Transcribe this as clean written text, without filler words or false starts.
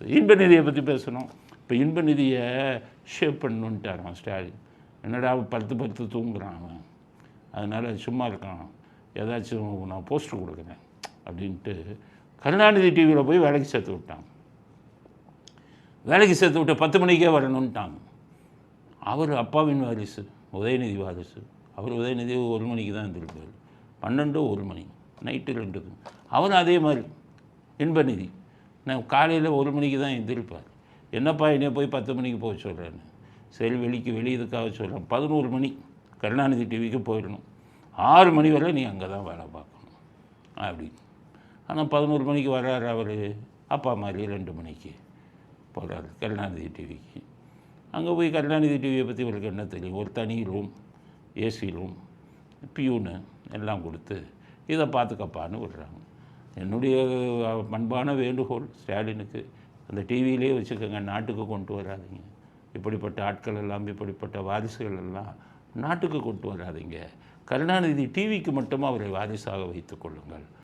இன்பநிதியை பற்றி பேசணும். இப்போ இன்பநிதியை ஷேப் பண்ணணுன்ட்டாரான் ஸ்டாலின். என்னடா 10 தூங்குறான் அவன், அதனால் சும்மா இருக்கான், ஏதாச்சும் நான் போஸ்டர் கொடுக்குறேன் அப்படின்ட்டு கருணாநிதி டிவியில் போய் வேலைக்கு சேர்த்து விட்டாங்க. வேலைக்கு சேர்த்து விட்டு 10 மணிக்கே வரணுன்ட்டாங்க. அவர் அப்பாவின் வாரிசு, உதயநிதி வாரிசு. அவர் உதயநிதி 1 மணிக்கு தான் எழுந்திருப்பார், 12 1 மணி, நைட்டு 2. அவரும் அதே மாதிரி இன்பநிதி நான் காலையில் 1 மணிக்கு தான் எழுந்திருப்பார். என்னப்பா என்னைய போய் 10 மணிக்கு போக சொல்கிறேன்னு. சரி வெளியே இதுக்காக சொல்கிறேன். 11 மணி கருணாநிதி டிவிக்கு போயிடணும், 6 மணி வரை நீ அங்கே தான் வேலை பார்க்கணும் அப்படின்னு. ஆனால் 11 மணிக்கு வர்றாரு அவர். அப்பா மாதிரி 2 மணிக்கு போகிறாரு கருணாநிதி டிவிக்கு. அங்கே போய் கருணாநிதி டிவியை பற்றி இவருக்கு என்ன தெரியும்? ஒரு தனி ரூம், ஏசி ரூம், பியூனு எல்லாம் கொடுத்து இதை பார்த்துக்கப்பான்னு விடுறாங்க. என்னுடைய பண்பான வேண்டுகோள் ஸ்டாலினுக்கு, அந்த டிவியிலே வச்சுக்கோங்க, நாட்டுக்கு கொண்டு வராதிங்க. இப்படிப்பட்ட ஆட்கள் எல்லாம், இப்படிப்பட்ட வாரிசுகள் எல்லாம் நாட்டுக்கு கொண்டு வராதிங்க. கருணாநிதி டிவிக்கு மட்டும் அவரை வாரிசாக வைத்துக் கொள்ளுங்கள்.